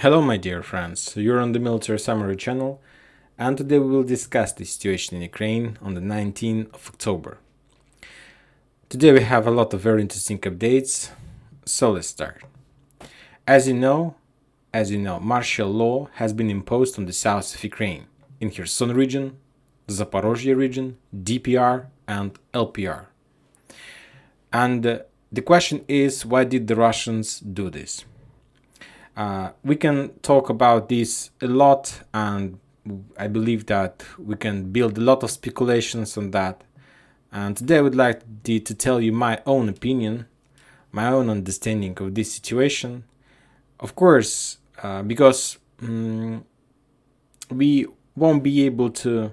Hello my dear friends, you're on the Military Summary channel, and today we will discuss the situation in Ukraine on the 19th of October. Today we have a lot of very interesting updates, so let's start. As you know, martial law has been imposed on the south of Ukraine, in Kherson region, Zaporozhye region, DPR and LPR. And the question is, why did the Russians do this? We can talk about this a lot, and I believe that we can build a lot of speculations on that. And today I would like to tell you my own opinion, my own understanding of this situation. Of course, because we won't be able to,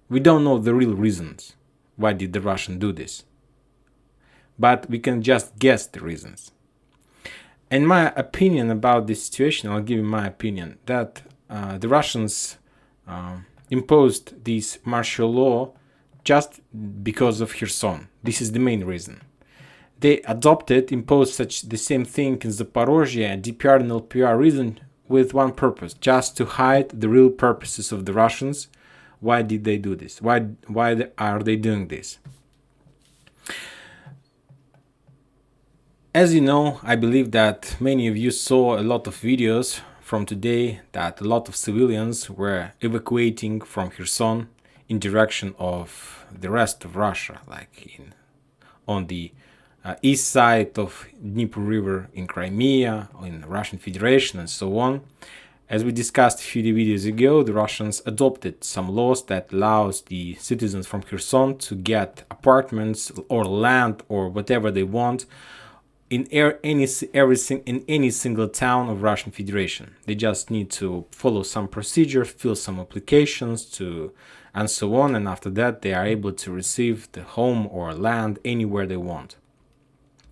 we don't know the real reasons why did the Russians do this, but we can just guess the reasons. In my opinion about this situation, I'll give you my opinion, that the Russians imposed this martial law just because of Kherson. This is the main reason. They imposed the same thing in Zaporozhye, DPR and LPR region with one purpose, just to hide the real purposes of the Russians. Why did they do this? Why are they doing this? As you know, I believe that many of you saw a lot of videos from today that a lot of civilians were evacuating from Kherson in direction of the rest of Russia, like on the east side of Dnieper River in Crimea, in the Russian Federation, and so on. As we discussed a few videos ago, the Russians adopted some laws that allows the citizens from Kherson to get apartments or land or whatever they want in any single town of Russian Federation. They just need to follow some procedure, fill some applications and so on, and after that they are able to receive the home or land anywhere they want.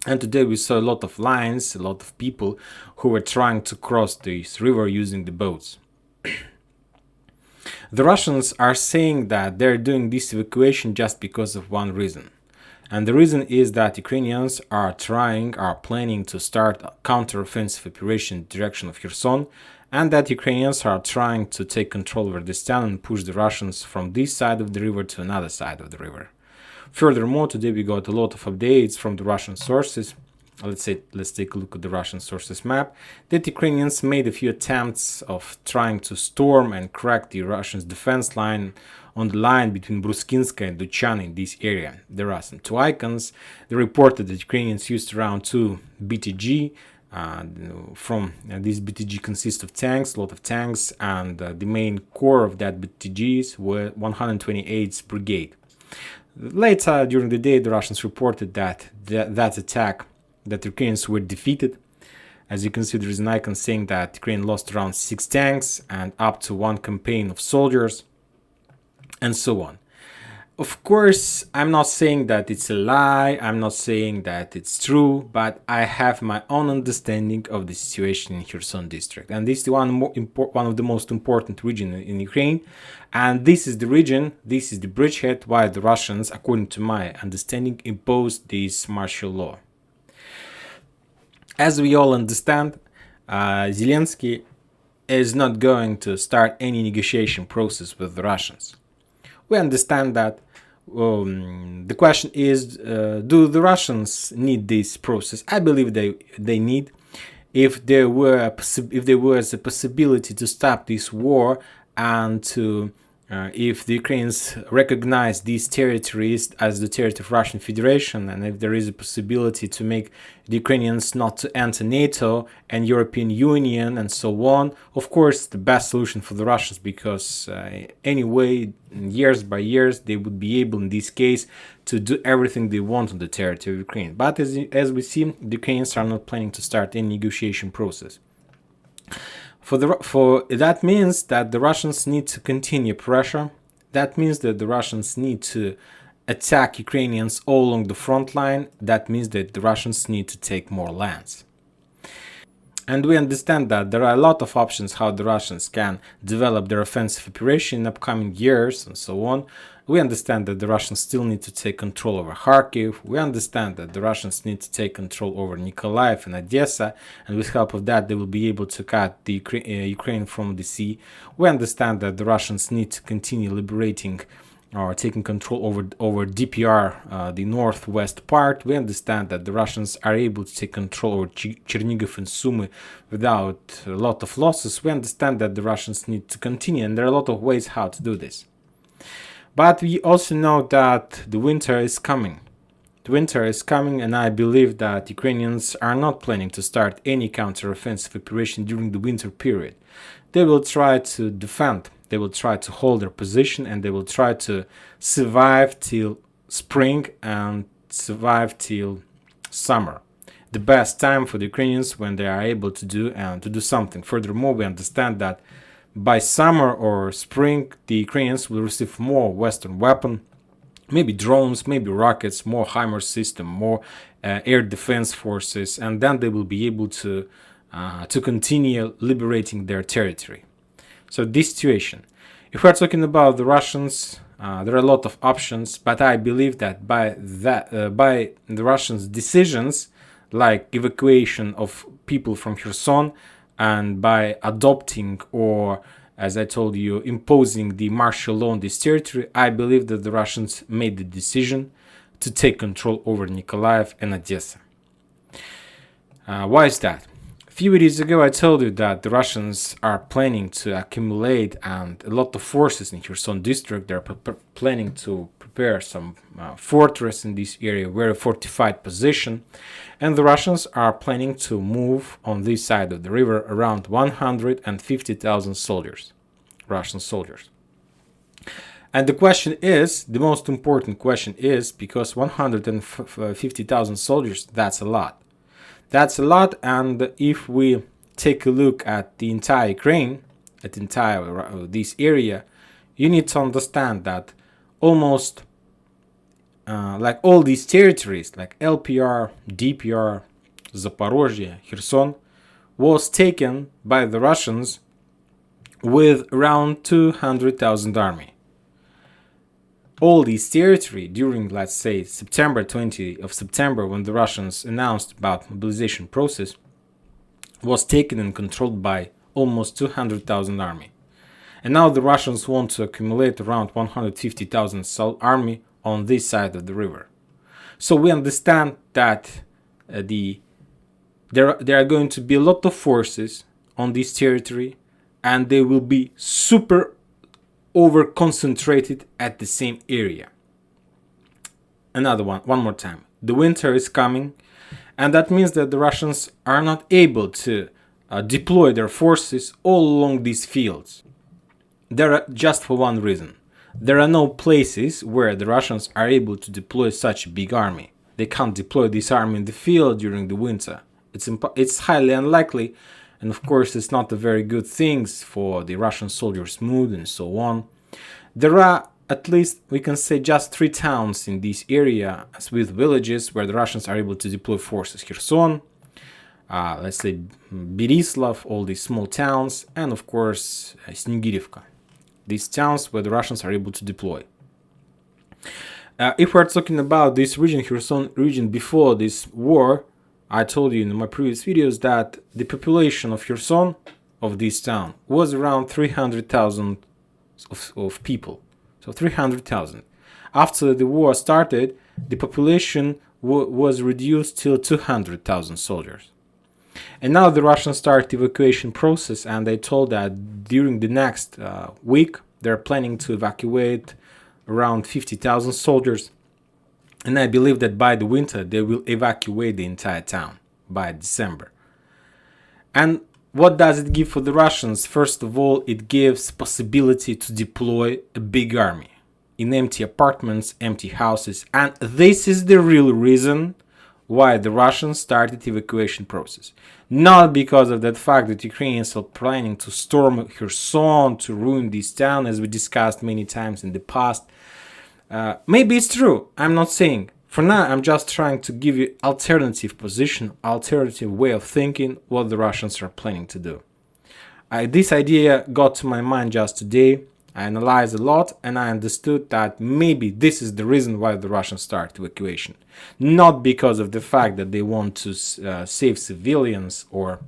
And today we saw a lot of lines, a lot of people who were trying to cross this river using the boats. The Russians are saying that they're doing this evacuation just because of one reason. And the reason is that Ukrainians are planning to start a counter-offensive operation in the direction of Kherson, and that Ukrainians are trying to take control over this town and push the Russians from this side of the river to another side of the river. Furthermore, today we got a lot of updates from the Russian sources. Let's take a look at the Russian sources map. That Ukrainians made a few attempts of trying to storm and crack the Russians' defense line on the line between Bruskinska and Duchan in this area. There are some two icons. They reported that Ukrainians used around 2 BTG. This BTG consists of tanks, a lot of tanks, and the main core of that BTGs were 128th Brigade. Later during the day, the Russians reported that attack, that Ukrainians were defeated. As you can see, there is an icon saying that Ukraine lost around 6 tanks and up to 1 campaign of soldiers, and so on. Of course, I'm not saying that it's a lie, I'm not saying that it's true, but I have my own understanding of the situation in Kherson district. And this is one of the most important regions in Ukraine. And this is the region, this is the bridgehead why the Russians, according to my understanding, imposed this martial law. As we all understand, Zelensky is not going to start any negotiation process with the Russians. We understand that. The question is, do the Russians need this process? I believe they need. If there was a possibility to stop this war and if the Ukrainians recognize these territories as the territory of Russian Federation, and if there is a possibility to make the Ukrainians not to enter NATO and European Union and so on, of course the best solution for the Russians, because anyway, years by years, they would be able in this case to do everything they want on the territory of Ukraine. But as we see, the Ukrainians are not planning to start any negotiation process. For that means that the Russians need to continue pressure. That means that the Russians need to attack Ukrainians all along the front line. That means that the Russians need to take more lands. And we understand that there are a lot of options how the Russians can develop their offensive operation in upcoming years and so on. We understand that the Russians still need to take control over Kharkiv. We understand that the Russians need to take control over Nikolaev and Odessa, and with help of that, they will be able to cut the Ukraine from the sea. We understand that the Russians need to continue liberating or taking control over DPR, the northwest part. We understand that the Russians are able to take control over Chernihiv and Sumy without a lot of losses. We understand that the Russians need to continue, and there are a lot of ways how to do this. But we also know that the winter is coming. The winter is coming, and I believe that Ukrainians are not planning to start any counter-offensive operation during the winter period. They will try to defend. They will try to hold their position, and they will try to survive till spring and survive till summer. The best time for the Ukrainians when they are able to do something. Furthermore, we understand that by summer or spring, the Ukrainians will receive more Western weapons, maybe drones, maybe rockets, more HIMARS system, more air defense forces, and then they will be able to continue liberating their territory. So this situation, if we're talking about the Russians, there are a lot of options, but I believe that by the Russians' decisions, like evacuation of people from Kherson, and by adopting or, as I told you, imposing the martial law on this territory, I believe that the Russians made the decision to take control over Nikolaev and Odessa. Why is that? A few days ago, I told you that the Russians are planning to accumulate and a lot of forces in Kherson district. They're planning to prepare some fortress in this area, very fortified position. And the Russians are planning to move on this side of the river around 150,000 soldiers, Russian soldiers. And the question is, the most important question is, because 150,000 soldiers, that's a lot. That's a lot, and if we take a look at the entire Ukraine, at entire this area, you need to understand that almost like all these territories, like LPR, DPR, Zaporozhye, Kherson, was taken by the Russians with around 200,000 army. All these territory during, let's say, September 20 of September, when the Russians announced about mobilization process, was taken and controlled by almost 200,000 army. And now the Russians want to accumulate around 150,000 army on this side of the river. So we understand that there are going to be a lot of forces on this territory, and they will be super over concentrated at the same area. One more time. The winter is coming, and that means that the Russians are not able to deploy their forces all along these fields. There are just for one reason. There are no places where the Russians are able to deploy such a big army. They can't deploy this army in the field during the winter. It's highly unlikely. And of course, it's not a very good thing for the Russian soldiers' mood and so on. There are at least, we can say, just 3 towns in this area with villages where the Russians are able to deploy forces. Kherson, let's say Berislav, all these small towns, and of course Snegirivka. These towns where the Russians are able to deploy. If we're talking about this region, Kherson region, before this war, I told you in my previous videos that the population of Kherson, of this town, was around 300,000 of people. So 300,000. After the war started, the population was reduced till 200,000 soldiers. And now the Russians start evacuation process, and they told that during the next week, they're planning to evacuate around 50,000 soldiers. And I believe that by the winter, they will evacuate the entire town by December. And what does it give for the Russians? First of all, it gives possibility to deploy a big army in empty apartments, empty houses. And this is the real reason why the Russians started evacuation process. Not because of that fact that Ukrainians are planning to storm Kherson, to ruin this town, as we discussed many times in the past. Maybe it's true, I'm not saying. For now, I'm just trying to give you alternative position, alternative way of thinking what the Russians are planning to do. This idea got to my mind just today. I analyzed a lot and I understood that maybe this is the reason why the Russians start evacuation. Not because of the fact that they want to save civilians or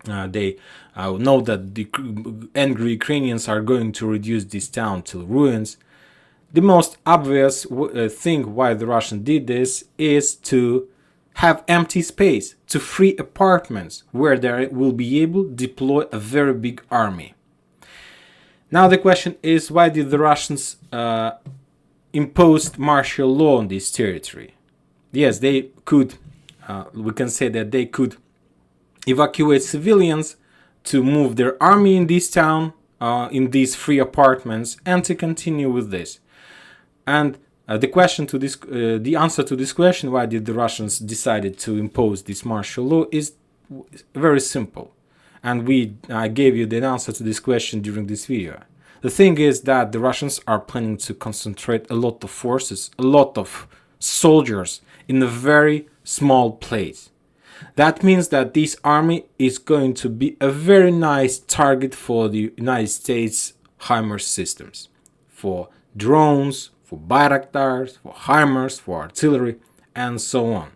they know that the angry Ukrainians are going to reduce this town to ruins. The most obvious thing why the Russians did this is to have empty space, to free apartments where they will be able to deploy a very big army. Now the question is, why did the Russians impose martial law on this territory? Yes, they could, we can say that they could evacuate civilians to move their army in this town, in these free apartments, and to continue with this. And the answer to this question, why did the Russians decided to impose this martial law, is very simple. And I gave you the answer to this question during this video. The thing is that the Russians are planning to concentrate a lot of forces, a lot of soldiers in a very small place. That means that this army is going to be a very nice target for the United States HIMARS systems, for drones, for Bayraktars, for HIMARS, for artillery, and so on.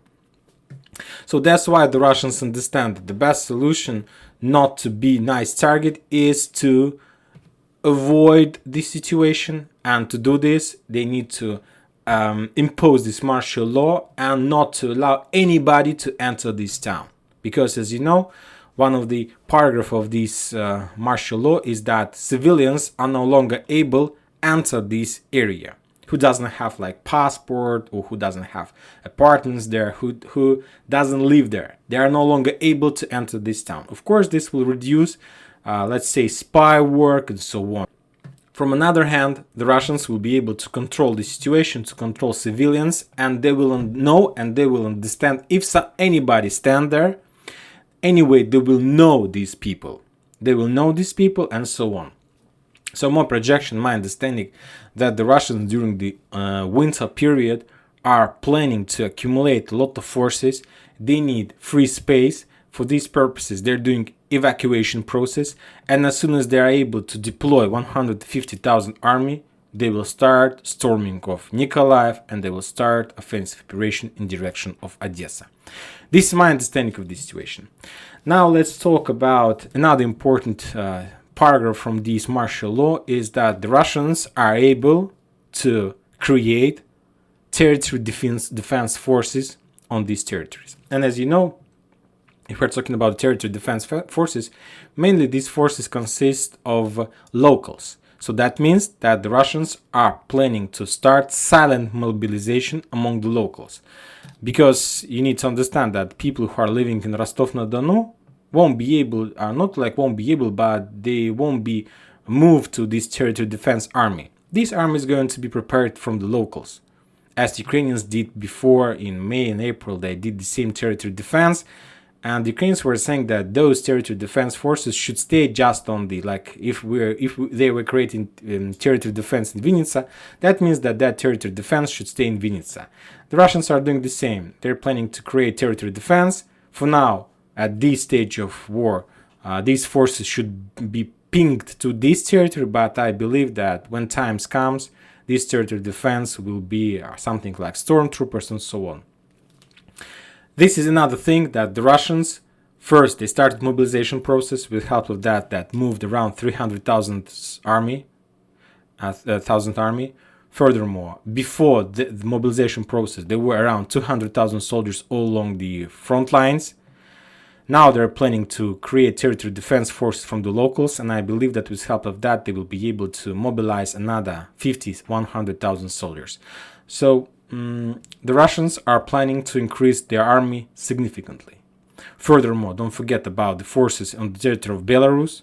So that's why the Russians understand that the best solution not to be nice target is to avoid this situation, and to do this they need to impose this martial law and not to allow anybody to enter this town. Because as you know, one of the paragraph of this martial law is that civilians are no longer able to enter this area. Who doesn't have like passport or who doesn't have apartments there, who doesn't live there, they are no longer able to enter this town. Of course, this will reduce, let's say, spy work and so on. From another hand, the Russians will be able to control the situation, to control civilians, and they will know and they will understand if anybody stand there. Anyway, they will know these people. They will know these people and so on. So my projection, my understanding, that the Russians during the winter period are planning to accumulate a lot of forces. They need free space. For these purposes, they're doing evacuation process, and as soon as they are able to deploy 150,000 army, they will start storming of Nikolaev and they will start offensive operation in direction of Odessa. This is my understanding of the situation. Now let's talk about another important paragraph from this martial law, is that the Russians are able to create territory defense forces on these territories. And as you know, if we're talking about territory defense forces, mainly these forces consist of locals. So that means that the Russians are planning to start silent mobilization among the locals. Because you need to understand that people who are living in Rostov-na-Donu won't be able, but they won't be moved to this territory defense army. This army is going to be prepared from the locals. As the Ukrainians did before in May and April, they did the same territory defense. And the Ukrainians were saying that those territory defense forces should stay just on the, like, if they were creating territory defense in Vinnytsia, that means that territory defense should stay in Vinnytsia. The Russians are doing the same. They're planning to create territory defense. For now, at this stage of war, these forces should be pinged to this territory, but I believe that when times comes, this territory defense will be something like stormtroopers and so on. This is another thing that the Russians, first they started mobilization process with help of that moved around 300,000 army. Furthermore, before the mobilization process, there were around 200,000 soldiers all along the front lines. Now they're planning to create territory defense forces from the locals, and I believe that with help of that, they will be able to mobilize another 100,000 soldiers. So the Russians are planning to increase their army significantly. Furthermore, don't forget about the forces on the territory of Belarus,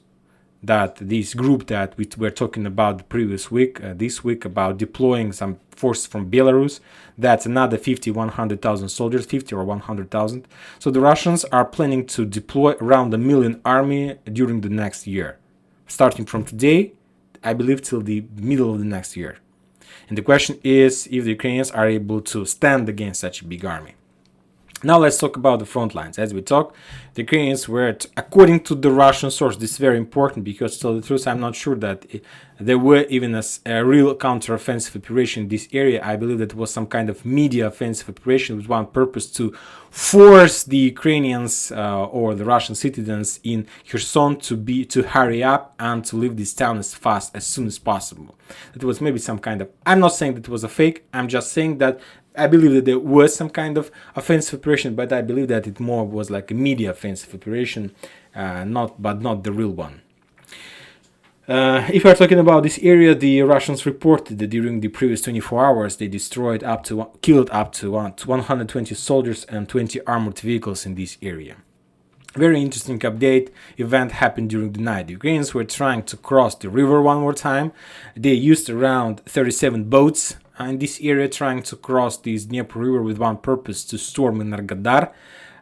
that this group that we were talking about the previous week, this week, about deploying some forces from Belarus. That's another 100,000 soldiers, 50 or 100,000. So the Russians are planning to deploy around 1 million army during the next year. Starting from today, I believe till the middle of the next year. And the question is if the Ukrainians are able to stand against such a big army. Now let's talk about the front lines. As we talked, the Ukrainians were, according to the Russian source, this is very important because, to tell the truth, I'm not sure that there were even a real counter-offensive operation in this area. I believe that it was some kind of media offensive operation with one purpose to force the Ukrainians or the Russian citizens in Kherson to hurry up and to leave this town as soon as possible. It was maybe some kind of, I'm not saying that it was a fake, I'm just saying that I believe that there was some kind of offensive operation, but I believe that it more was like a media offensive operation, not the real one. If we're talking about this area, the Russians reported that during the previous 24 hours they killed up to 120 soldiers and 20 armored vehicles in this area. Very interesting update. Event happened during the night. The Ukrainians were trying to cross the river one more time. They used around 37 boats in this area trying to cross this Dnieper River with one purpose, to storm Energodar.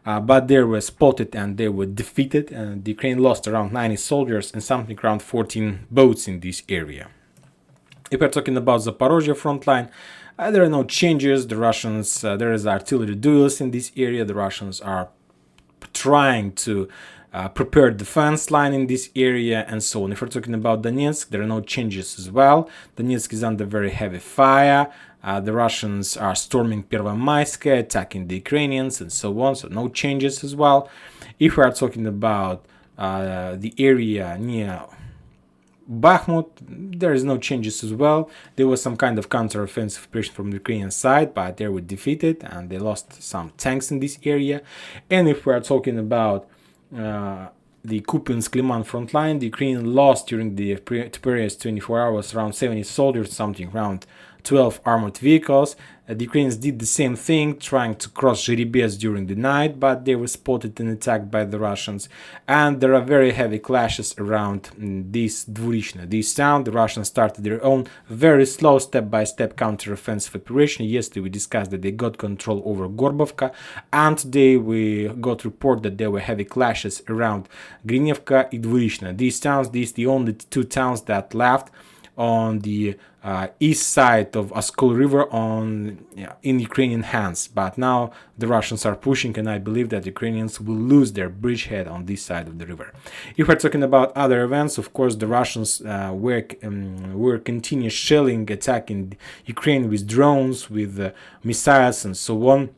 But they were spotted and they were defeated. And the Ukraine lost around 90 soldiers and something around 14 boats in this area. If we're talking about Zaporozhye front line, there are no changes. The Russians, there is artillery duels in this area. The Russians are trying to prepare defense line in this area and so on. If we're talking about Donetsk, there are no changes as well. Donetsk is under very heavy fire. The Russians are storming Pervomaiskoye, attacking the Ukrainians and so on, so no changes as well. If we are talking about the area near Bakhmut, there is no changes as well. There was some kind of counter-offensive operation from the Ukrainian side, but they were defeated and they lost some tanks in this area. And if we are talking about the Kupiansk-Liman front line, the Ukraine lost during the previous 24 hours around 70 soldiers, something around 12 armored vehicles. The Ukrainians did the same thing, trying to cross Zheribez during the night, but they were spotted and attacked by the Russians. And there are very heavy clashes around this Dvurishna, this town. The Russians started their own very slow step-by-step counter-offensive operation. Yesterday we discussed that they got control over Gorbovka, and today we got report that there were heavy clashes around Grinevka and Dvurishna. These towns, these the only two towns that left on the east side of Oskol River in Ukrainian hands. But now the Russians are pushing, and I believe that Ukrainians will lose their bridgehead on this side of the river. If we're talking about other events, of course, the Russians were continuous shelling, attacking Ukraine with drones, with missiles, and so on.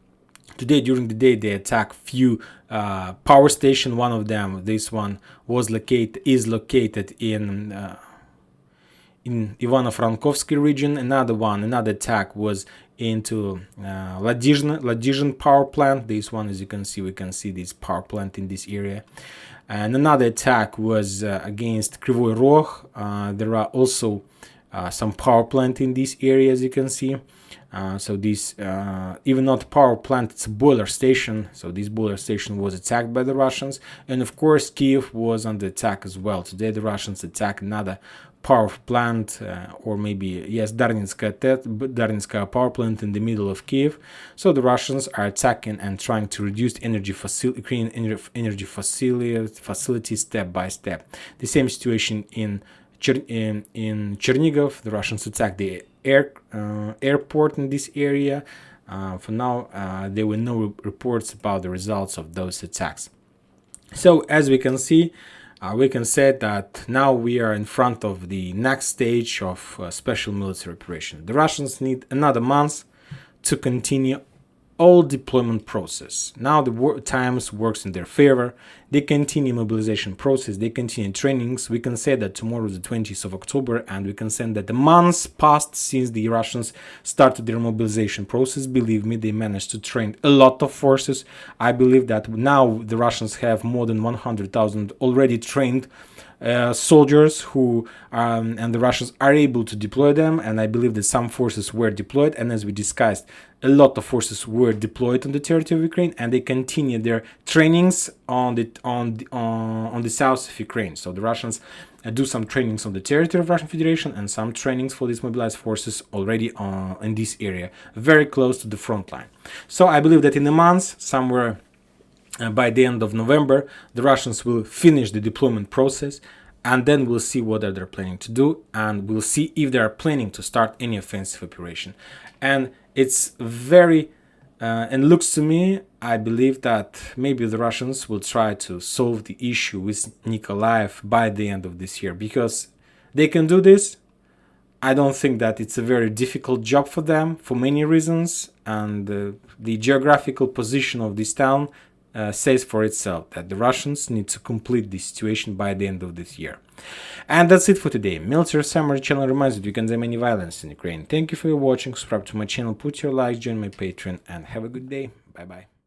Today, during the day, they attacked few power station. One of them, this one, is located in Ivano-Frankovsky region. Another attack was into Ladizhin power plant. This one, as you can see, we can see this power plant in this area. And another attack was against Kryvyi Rog. There are also some power plant in this area, as you can see. So this, even not power plant, it's a boiler station. So this boiler station was attacked by the Russians. And of course, Kiev was under attack as well. Today, the Russians attacked another power plant, or maybe, yes, Darninskaya power plant in the middle of Kiev. So the Russians are attacking and trying to reduce Ukrainian energy facility step by step. The same situation in Chernigov. The Russians attacked the airport in this area. For now, there were no reports about the results of those attacks. So as we can see, we can say that now we are in front of the next stage of special military operation. The Russians need another month to continue all deployment process. Now the times works in their favor. They continue mobilization process. They continue trainings. We can say that tomorrow is the 20th of October, and we can say that the months passed since the Russians started their mobilization process. Believe me, they managed to train a lot of forces. I believe that now the Russians have more than 100,000 already trained soldiers and the Russians are able to deploy them, and I believe that some forces were deployed, and as we discussed, a lot of forces were deployed on the territory of Ukraine, and they continue their trainings on the south of Ukraine. So the Russians do some trainings on the territory of Russian Federation and some trainings for these mobilized forces already in this area, very close to the front line. So I believe that in a month, somewhere by the end of November, the Russians will finish the deployment process, and then we'll see what they're planning to do, and we'll see if they're planning to start any offensive operation. And it's very and looks to me, I believe that maybe the Russians will try to solve the issue with Nikolaev by the end of this year, because they can do this. I don't think that it's a very difficult job for them for many reasons, and the geographical position of this town says for itself that the Russians need to complete this situation by the end of this year. And that's it for today. Military Summary channel reminds you condemn any violence in Ukraine. Thank you for watching, subscribe to my channel, put your likes, join my Patreon, and have a good day. Bye bye.